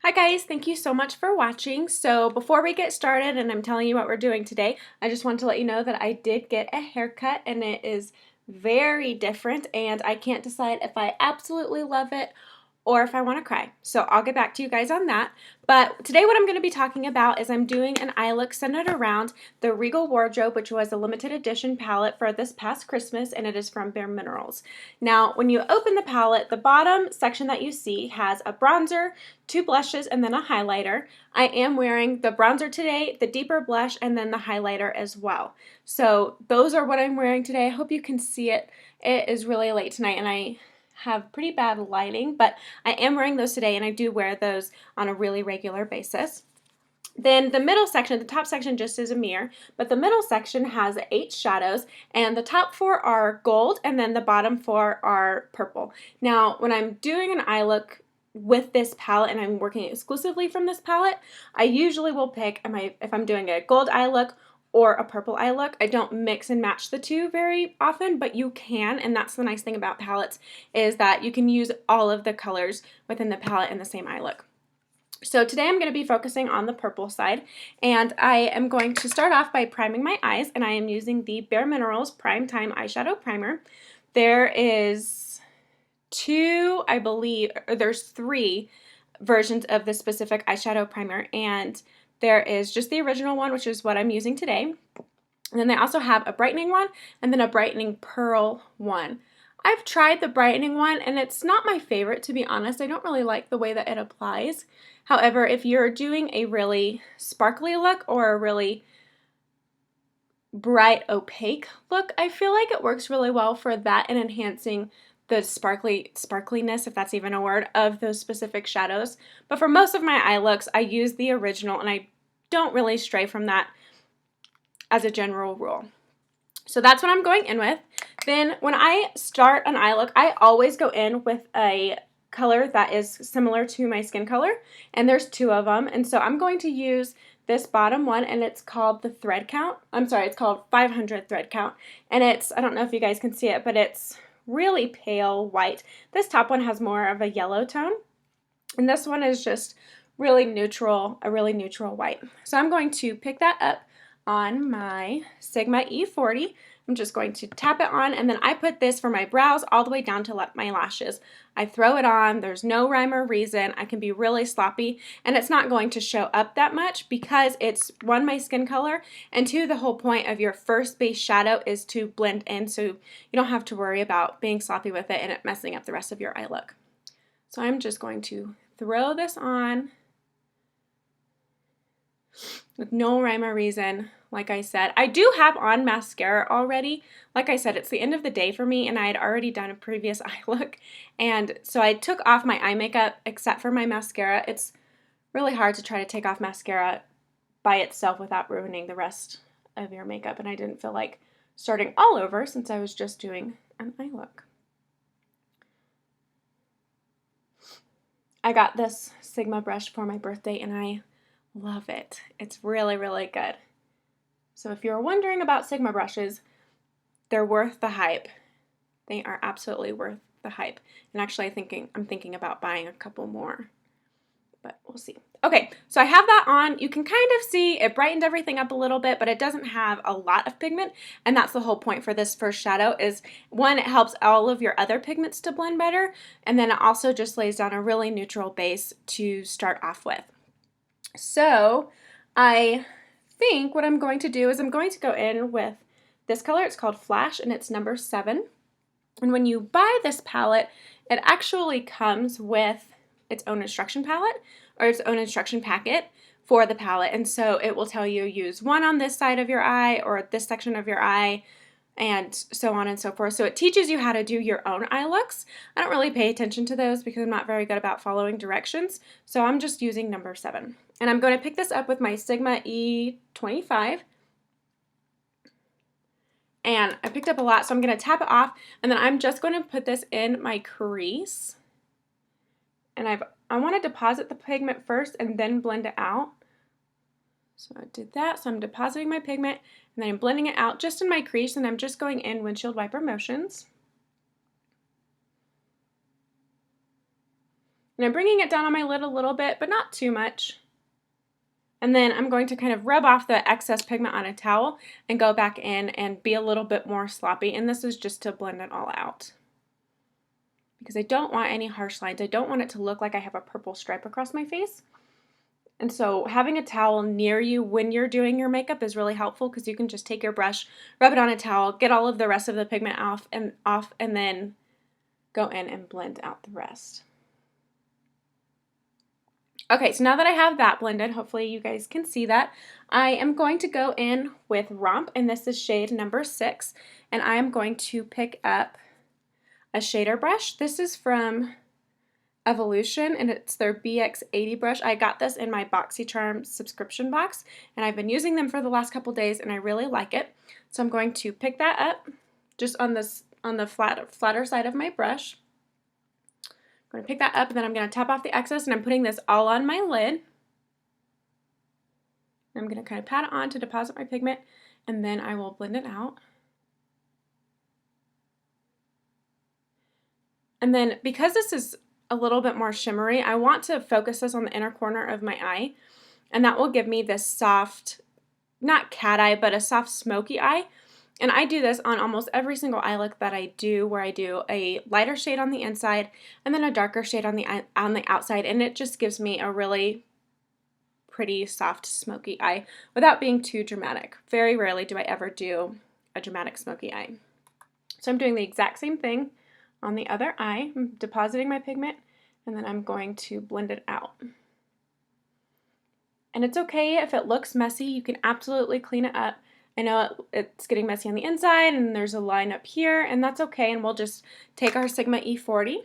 Hi guys, thank you so much for watching. So before we get started and I'm telling you what we're doing today, I just want to let you know that I did get a haircut and it is very different and I can't decide if I absolutely love it or if I want to cry. So I'll get back to you guys on that. But today what I'm going to be talking about is I'm doing an eye look centered around the Regal wardrobe, which was a limited edition palette for this past Christmas, and it is from Bare Minerals. Now, when you open the palette, the bottom section that you see has a bronzer, two blushes, and then a highlighter. I am wearing the bronzer today, the deeper blush, and then the highlighter as well. So those are what I'm wearing today. I hope you can see it. It is really late tonight and I have pretty bad lighting, but I am wearing those today and I do wear those on a really regular basis. Then the middle section, the top section just is a mirror, but the middle section has 8 shadows, and the top 4 are gold, and then the bottom 4 are purple. Now, when I'm doing an eye look with this palette, and I'm working exclusively from this palette, I usually will pick, if I'm doing a gold eye look or a purple eye look. I don't mix and match the two very often, but you can, and that's the nice thing about palettes, is that you can use all of the colors within the palette in the same eye look. So today I'm going to be focusing on the purple side, and I am going to start off by priming my eyes, and I am using the Bare Minerals Prime Time Eyeshadow Primer. There is there's 3 versions of this specific eyeshadow primer, and there is just the original one, which is what I'm using today. And then they also have a brightening one and then a brightening pearl one. I've tried the brightening one and it's not my favorite, to be honest. I don't really like the way that it applies. However, if you're doing a really sparkly look or a really bright opaque look, I feel like it works really well for that and enhancing the sparkliness, if that's even a word, of those specific shadows. But for most of my eye looks, I use the original and I don't really stray from that as a general rule. So that's what I'm going in with. Then when I start an eye look, I always go in with a color that is similar to my skin color, and there's 2 of them. And so I'm going to use this bottom one, and it's called the thread count. It's called 500 thread count. And it's, I don't know if you guys can see it, but it's really pale white. This top one has more of a yellow tone, and this one is just really neutral, a really neutral white. So I'm going to pick that up on my Sigma E40. I'm just going to tap it on, and then I put this for my brows all the way down to my lashes. I throw it on. There's no rhyme or reason. I can be really sloppy, and it's not going to show up that much because it's, 1, my skin color, and 2, the whole point of your first base shadow is to blend in, so you don't have to worry about being sloppy with it and it messing up the rest of your eye look. So I'm just going to throw this on with no rhyme or reason. Like I said, I do have on mascara already. Like I said, it's the end of the day for me, and I had already done a previous eye look, and so I took off my eye makeup except for my mascara. It's really hard to try to take off mascara by itself without ruining the rest of your makeup, and I didn't feel like starting all over since I was just doing an eye look. I got this Sigma brush for my birthday, and I love it. It's really, really good. So if you're wondering about Sigma brushes, they're worth the hype. They are absolutely worth the hype. And actually I'm thinking about buying a couple more, but we'll see. Okay, so I have that on. You can kind of see it brightened everything up a little bit, but it doesn't have a lot of pigment, and that's the whole point for this first shadow is, 1, it helps all of your other pigments to blend better, and then it also just lays down a really neutral base to start off with. So I think what I'm going to do is I'm going to go in with this color. It's called Flash, and it's number 7. And when you buy this palette, it actually comes with its own instruction palette or its own instruction packet for the palette. And so it will tell you use 1 on this side of your eye or this section of your eye, and so on and so forth. So it teaches you how to do your own eye looks. I don't really pay attention to those because I'm not very good about following directions. So I'm just using number 7. And I'm going to pick this up with my Sigma E25. And I picked up a lot, so I'm going to tap it off, and then I'm just going to put this in my crease. And I want to deposit the pigment first and then blend it out. So I did that, so I'm depositing my pigment, and then I'm blending it out just in my crease, and I'm just going in windshield wiper motions. And I'm bringing it down on my lid a little bit, but not too much. And then I'm going to kind of rub off the excess pigment on a towel and go back in and be a little bit more sloppy. And this is just to blend it all out, because I don't want any harsh lines. I don't want it to look like I have a purple stripe across my face. And so having a towel near you when you're doing your makeup is really helpful, because you can just take your brush, rub it on a towel, get all of the rest of the pigment off, and then go in and blend out the rest. Okay, so now that I have that blended, hopefully you guys can see that, I am going to go in with Romp, and this is shade number 6, and I am going to pick up a shader brush. This is from Evolution, and it's their BX80 brush. I got this in my BoxyCharm subscription box, and I've been using them for the last couple days, and I really like it. So I'm going to pick that up just on the flatter side of my brush. I'm going to pick that up, and then I'm going to tap off the excess, and I'm putting this all on my lid. I'm going to kind of pat it on to deposit my pigment, and then I will blend it out. And then because this is a little bit more shimmery, I want to focus this on the inner corner of my eye, and that will give me this soft, not cat eye, but a soft smoky eye. And I do this on almost every single eye look that I do, where I do a lighter shade on the inside and then a darker shade on the outside, and it just gives me a really pretty soft smoky eye without being too dramatic. Very rarely do I ever do a dramatic smoky eye. So I'm doing the exact same thing on the other eye. I'm depositing my pigment, and then I'm going to blend it out. And it's okay if it looks messy. You can absolutely clean it up. I know it's getting messy on the inside, and there's a line up here, and that's okay. And we'll just take our Sigma E40,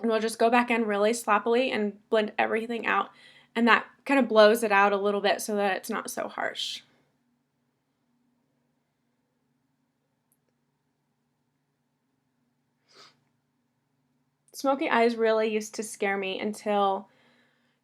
and we'll just go back in really sloppily and blend everything out. And that kind of blows it out a little bit so that it's not so harsh. Smoky eyes really used to scare me until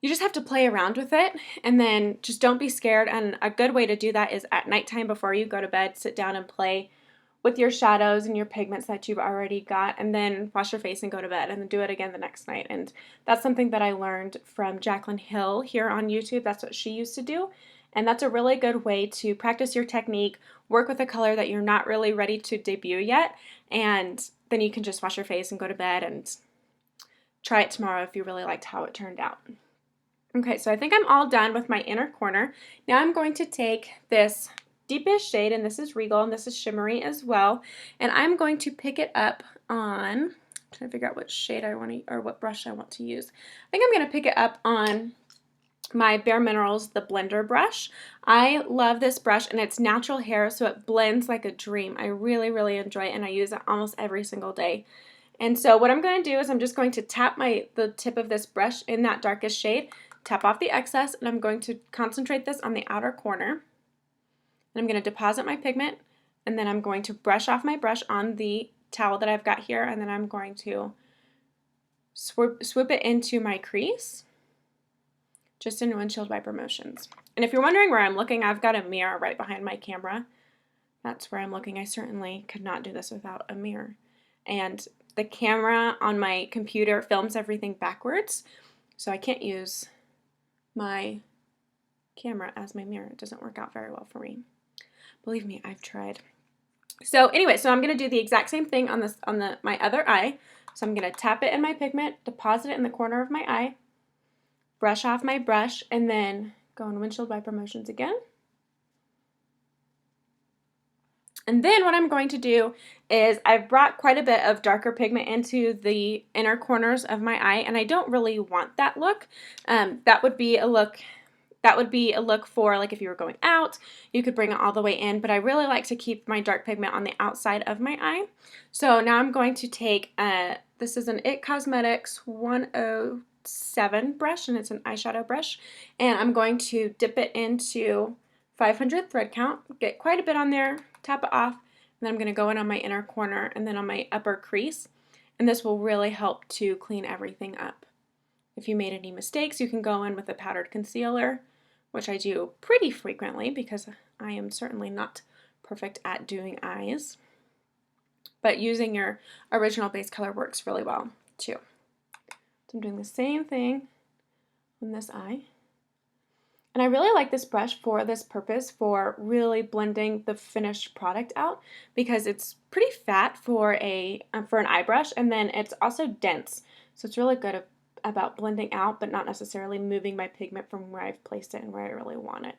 you just have to play around with it, and then just don't be scared. And a good way to do that is at nighttime before you go to bed, sit down and play with your shadows and your pigments that you've already got, and then wash your face and go to bed, and then do it again the next night. And that's something that I learned from Jaclyn Hill here on YouTube. That's what she used to do. And that's a really good way to practice your technique, work with a color that you're not really ready to debut yet, and then you can just wash your face and go to bed and try it tomorrow if you really liked how it turned out. Okay, so I think I'm all done with my inner corner. Now I'm going to take this deepest shade, and this is Regal, and this is shimmery as well, and I'm going to pick it up on, I'm trying to figure out what shade I want to, or what brush I want to use. I think I'm going to pick it up on my Bare Minerals, the blender brush. I love this brush, and it's natural hair, so it blends like a dream. I really, really enjoy it, and I use it almost every single day. And so what I'm going to do is I'm just going to tap the tip of this brush in that darkest shade, tap off the excess, and I'm going to concentrate this on the outer corner. And I'm going to deposit my pigment, and then I'm going to brush off my brush on the towel that I've got here, and then I'm going to swoop it into my crease, just in windshield wiper motions. And if you're wondering where I'm looking, I've got a mirror right behind my camera. That's where I'm looking. I certainly could not do this without a mirror. And the camera on my computer films everything backwards, so I can't use my camera as my mirror. It doesn't work out very well for me. Believe me, I've tried. So anyway, so I'm going to do the exact same thing on my other eye. So I'm going to tap it in my pigment, deposit it in the corner of my eye, brush off my brush, and then go in windshield wiper motions again. And then what I'm going to do is I've brought quite a bit of darker pigment into the inner corners of my eye, and I don't really want that look. That would be a look for, like, if you were going out, you could bring it all the way in, but I really like to keep my dark pigment on the outside of my eye. So now I'm going to take, this is an IT Cosmetics 107 brush, and it's an eyeshadow brush, and I'm going to dip it into 500 thread count, get quite a bit on there, tap it off, and then I'm going to go in on my inner corner and then on my upper crease, and this will really help to clean everything up. If you made any mistakes, you can go in with a powdered concealer, which I do pretty frequently because I am certainly not perfect at doing eyes, but using your original base color works really well too. So I'm doing the same thing on this eye. And I really like this brush for this purpose, for really blending the finished product out, because it's pretty fat for an eye brush, and then it's also dense. So it's really good about blending out, but not necessarily moving my pigment from where I've placed it and where I really want it.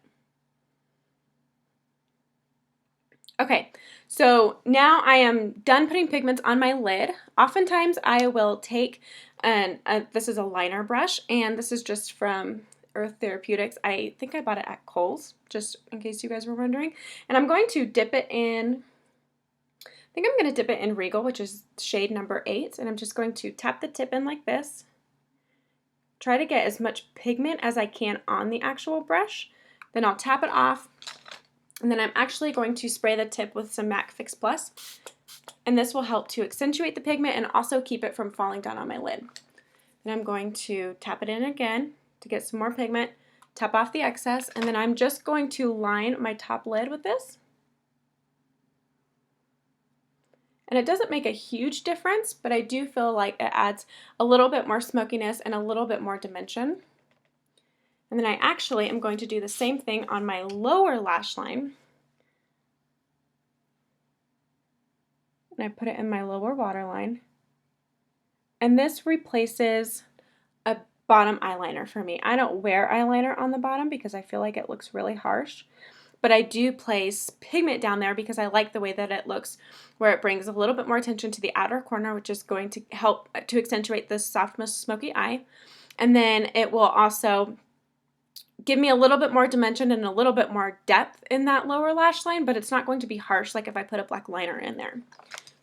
Okay, so now I am done putting pigments on my lid. Oftentimes I will take, this is a liner brush, and this is just from Earth Therapeutics. I think I bought it at Kohl's, just in case you guys were wondering. And I'm going to dip it in, I think I'm going to dip it in Regal, which is shade number 8. And I'm just going to tap the tip in like this. Try to get as much pigment as I can on the actual brush. Then I'll tap it off. And then I'm actually going to spray the tip with some MAC Fix Plus. And this will help to accentuate the pigment and also keep it from falling down on my lid. Then I'm going to tap it in again to get some more pigment, tap off the excess, and then I'm just going to line my top lid with this. And it doesn't make a huge difference, but I do feel like it adds a little bit more smokiness and a little bit more dimension. And then I actually am going to do the same thing on my lower lash line. And I put it in my lower waterline. And this replaces a bottom eyeliner for me. I don't wear eyeliner on the bottom because I feel like it looks really harsh. But I do place pigment down there because I like the way that it looks, where it brings a little bit more attention to the outer corner, which is going to help to accentuate this soft, smoky eye. And then it will also give me a little bit more dimension and a little bit more depth in that lower lash line, but it's not going to be harsh like if I put a black liner in there.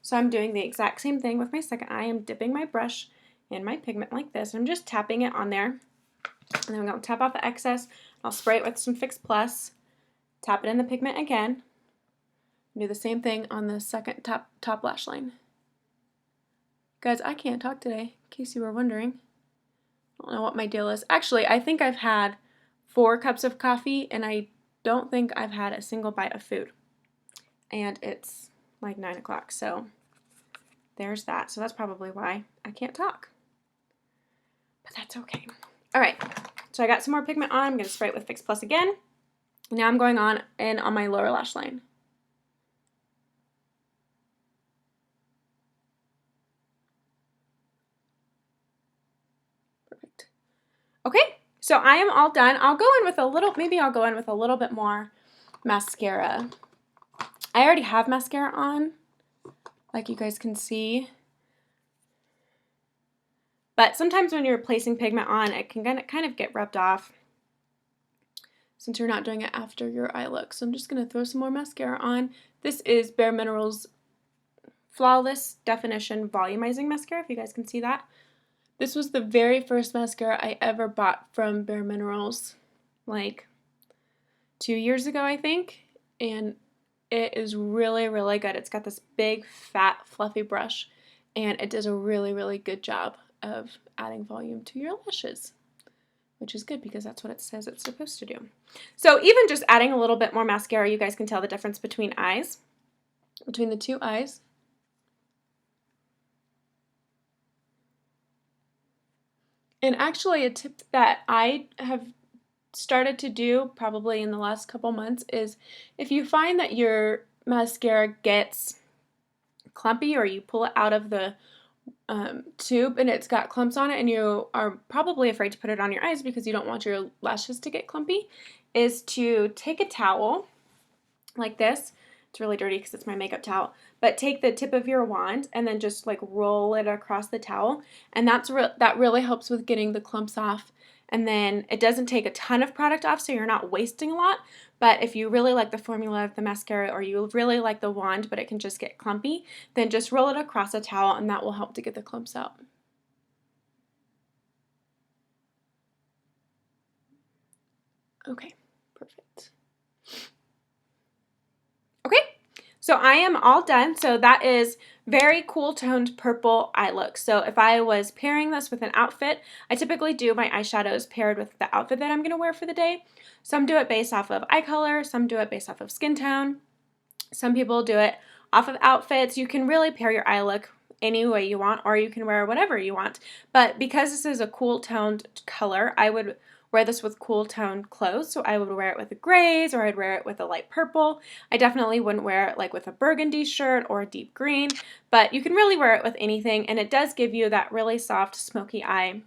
So I'm doing the exact same thing with my second eye. I'm dipping my brush in my pigment like this. I'm just tapping it on there. And then I'm going to tap off the excess. I'll spray it with some Fix Plus. Tap it in the pigment again. Do the same thing on the second top lash line. Guys, I can't talk today, in case you were wondering. I don't know what my deal is. Actually, I think I've had 4 cups of coffee, and I don't think I've had a single bite of food. And it's like 9 o'clock, so there's that. So that's probably why I can't talk. But that's okay. All right, so I got some more pigment on. I'm going to spray it with Fix Plus again. Now I'm going on my lower lash line. Perfect. Okay, so I am all done. I'll go in with a little, maybe I'll go in with a little bit more mascara. I already have mascara on, like you guys can see. But sometimes when you're placing pigment on, it can kind of get rubbed off since you're not doing it after your eye look. So I'm just going to throw some more mascara on. This is Bare Minerals Flawless Definition Volumizing Mascara, if you guys can see that. This was the very first mascara I ever bought from Bare Minerals, like 2 years ago, I think. And it is really, really good. It's got this big, fat, fluffy brush, and it does a really, really good job of adding volume to your lashes, which is good because that's what it says it's supposed to do. So even just adding a little bit more mascara, you guys can tell the difference between the two eyes. And actually a tip that I have started to do probably in the last couple months is if you find that your mascara gets clumpy, or you pull it out of the tube and it's got clumps on it and you are probably afraid to put it on your eyes because you don't want your lashes to get clumpy, is to take a towel like this. It's really dirty because it's my makeup towel, but take the tip of your wand and then just like roll it across the towel, and that really helps with getting the clumps off. And then it doesn't take a ton of product off, so you're not wasting a lot. But if you really like the formula of the mascara, or you really like the wand but it can just get clumpy, then just roll it across a towel and that will help to get the clumps out. Okay, perfect. Okay, so I am all done. So that is very cool toned purple eye look. So if I was pairing this with an outfit, I typically do my eyeshadows paired with the outfit that I'm going to wear for the day. Some do it based off of eye color, some do it based off of skin tone. Some people do it off of outfits. You can really pair your eye look any way you want, or you can wear whatever you want. But because this is a cool toned color, I would wear this with cool toned clothes. So I would wear it with a grays, or I'd wear it with a light purple. I definitely wouldn't wear it like with a burgundy shirt or a deep green, but you can really wear it with anything, and it does give you that really soft smoky eye.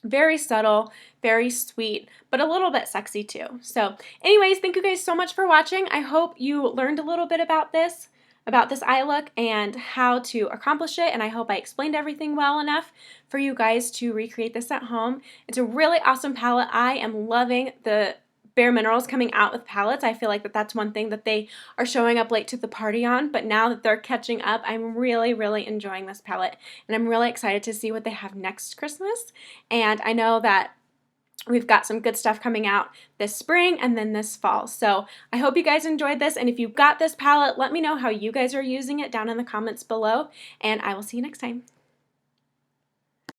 Very subtle, very sweet, but a little bit sexy too. So anyways, thank you guys so much for watching. I hope you learned a little bit about this eye look and how to accomplish it, and I hope I explained everything well enough for you guys to recreate this at home. It's a really awesome palette. I am loving the Bare Minerals coming out with palettes. I feel like that's one thing that they are showing up late to the party on, but now that they're catching up, I'm really, really enjoying this palette, and I'm really excited to see what they have next Christmas. And I know that we've got some good stuff coming out this spring and then this fall. So I hope you guys enjoyed this, and if you've got this palette, let me know how you guys are using it down in the comments below, and I will see you next time.